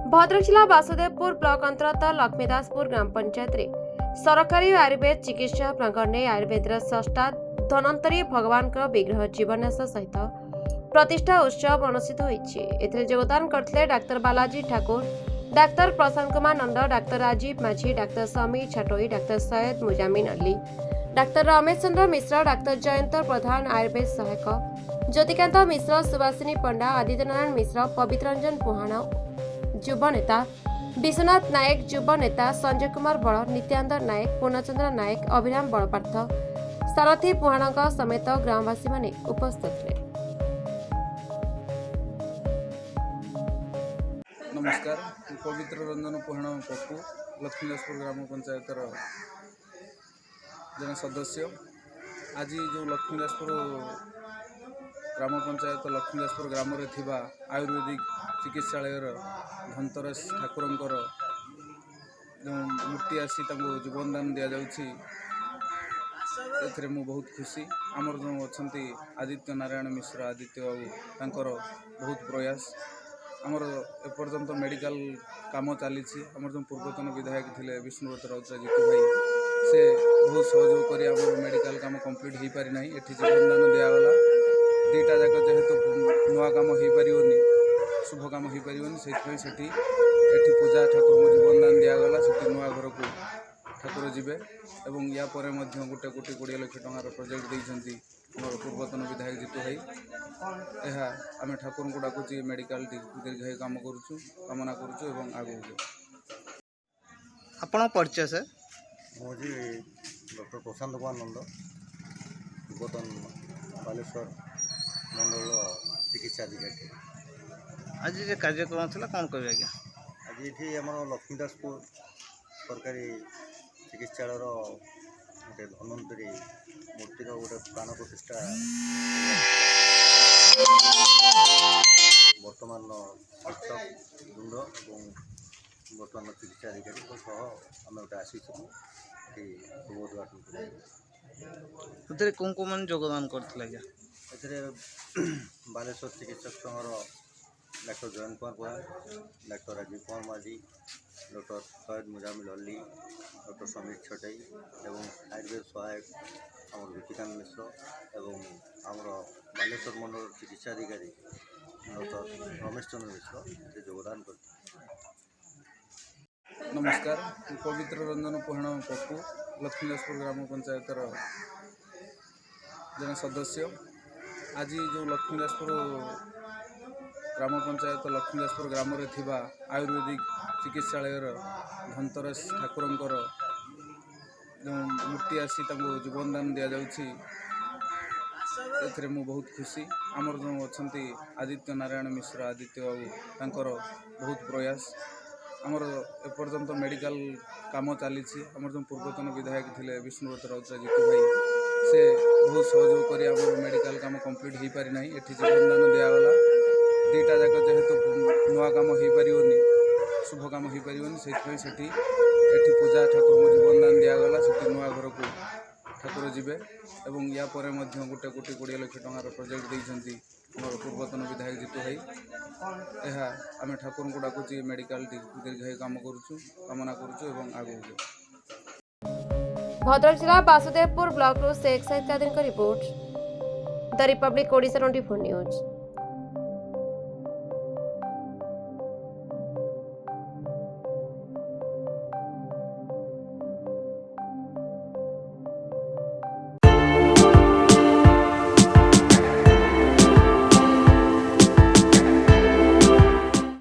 भद्रक जिला वासुदेवपुर ब्लॉक अंतर्गत लक्ष्मीदासपुर ग्राम पंचायत रे सरकारी आयुर्वेद चिकित्सा प्रांगण में आयुर्वेद षष्ठा धन्वंतरी भगवान विग्रह जीवन्यास सहित प्रतिष्ठा उत्सव अनुष्ठित होती। योगदान करते doctor Balaji Thakur, doctor Prashant Kumar Nand, doctor Rajiv Majhi, doctor Sameer Chhatoi, doctor Syed Mujamin Ali, doctor Ramesh Chandra Mishra, doctor Jayant Pradhan, आयुर्वेद सहायक ज्योतिकांत मिश्र, सुभाषिनी पंडा, आदित्यनारायण मिश्र, पवित्र रंजन पुहाण, युव नेता विश्वनाथ नायक, युव नेता संजय कुमार बड़, नित्यानंद नायक, पूर्णचंद्र नायक, अभिराम बड़पार्थ, सारथी पुहाण समेत ग्रामवासी माने उपस्थित थे। नमस्कार, पवित्र रंजन पुहाण पप्पू लक्ष्मीदासपुर ग्राम पंचायत जन सदस्य। आज जो लक्ष्मीदासपुर ग्राम पंचायत लक्ष्मीदासपुर ग्राम रे थिबा आयुर्वेदिक चिकित्सालय धनतेरस ठाकुरंकर जो मूर्ति आसी जीवन दान दि जाउछि मु बहुत खुशी। आमर जो अच्छा आदित्य नारायण मिश्र आदित्य बाबू तांकर बहुत प्रयास आमर एपर्यंत मेडिकल काम चली। आमर जो पूर्वतन विधायक थे विष्णुव्रत राउतराय जीतू भाई से बहुत सहयोग कर आम मेडिकल काम कंप्लीट हो पारि ना। ये जीवनदान दिगला दुईटा जाक जेहेतु नुआ काम हो पारि शुभ काम हो पारि से पूजा ठाकुर जीवनदान दिगला से नुआ घर को ठाकुर जीवे और या पर गोटे कोटी 20 लाख टंकार प्रोजेक्ट देती पूर्वतन विधायक जीतू भाई। यह आम ठाकुर को डाकुची मेडिकल दीर्घायु काम करुचु कामना करुचु एवं आगु आपण परिचय से मुझे डॉक्टर प्रशांत कुमार नंद पूर्वतन बालेश्वर मंडल चिकित्सा अधिकारी। आज जो कार्यक्रम था कौन कह आज्ञा आज ये आम लक्ष्मीदासपुर सरकारी चिकित्सालय गोटे धन्वंतरी मूर्तिर गोटे प्राण प्रतिष्ठा बर्तमान अशोक गुंड और बर्तमान चिकित्सा अधिकारी आम गोटे आसी शुभ उद्घाटन कर कौन कौन मैंने योगदान करते ए बालेश्वर चिकित्सक संघर डाक्टर जयंत कुमार पुहाण, डाक्टर राजीव कुमार माझी, डॉक्टर सैयद मुजामिन अली, डॉक्टर समीर छटई और आयुर्वेद सहायक आम ज्योतिकांत मिश्र और आम बालेश्वर मंडल चिकित्सा अधिकारी डॉक्टर रमेश चंद्र मिश्र से योगदान कर। नमस्कार, पवित्र रंजन पुहाण पप्पू लक्ष्मीदासपुर ग्राम पंचायत जन सदस्य। आज जो लक्ष्मीदासपुर ग्राम पंचायत लक्ष्मीदासपुर ग्राम रे थिबा आयुर्वेदिक चिकित्सालय धनतेरस ठाकुरंकर जो मूर्ति आसी जीवन दान दि जाउछि मु बहुत खुशी। आमर जो अच्छा आदित्य नारायण मिश्र आदित्य बाबू तांकर बहुत प्रयास आमर एपर्यंत मेडिकल काम चली। आमर जो पूर्वतन विधायक थे विष्णुव्रत राउतराय जीतू भाई से बहुत सहयोग कर आम मेडिकल काम कंप्लीट हो पारि ना। ये जीवनदान दिगला दुईटा जाक जेहेतु नुआ काम हो पारि शुभ काम हो पारि से पूजा ठाकुर जीवनदान दिगला से नुआ घर को ठाकुर जीवे और या पर गोटे कोटी 20 लाख टंकार प्रोजेक्ट देती पूर्वतन विधायक जीतू भाई। यह आम ठाकुर को डाकुची मेडिकल दीर्घायु काम करुचु कामना करुचु एवं आगु भद्रक जिला वासुदेवपुर ब्लॉक शेख सहित report the Republic Odisha 24 news.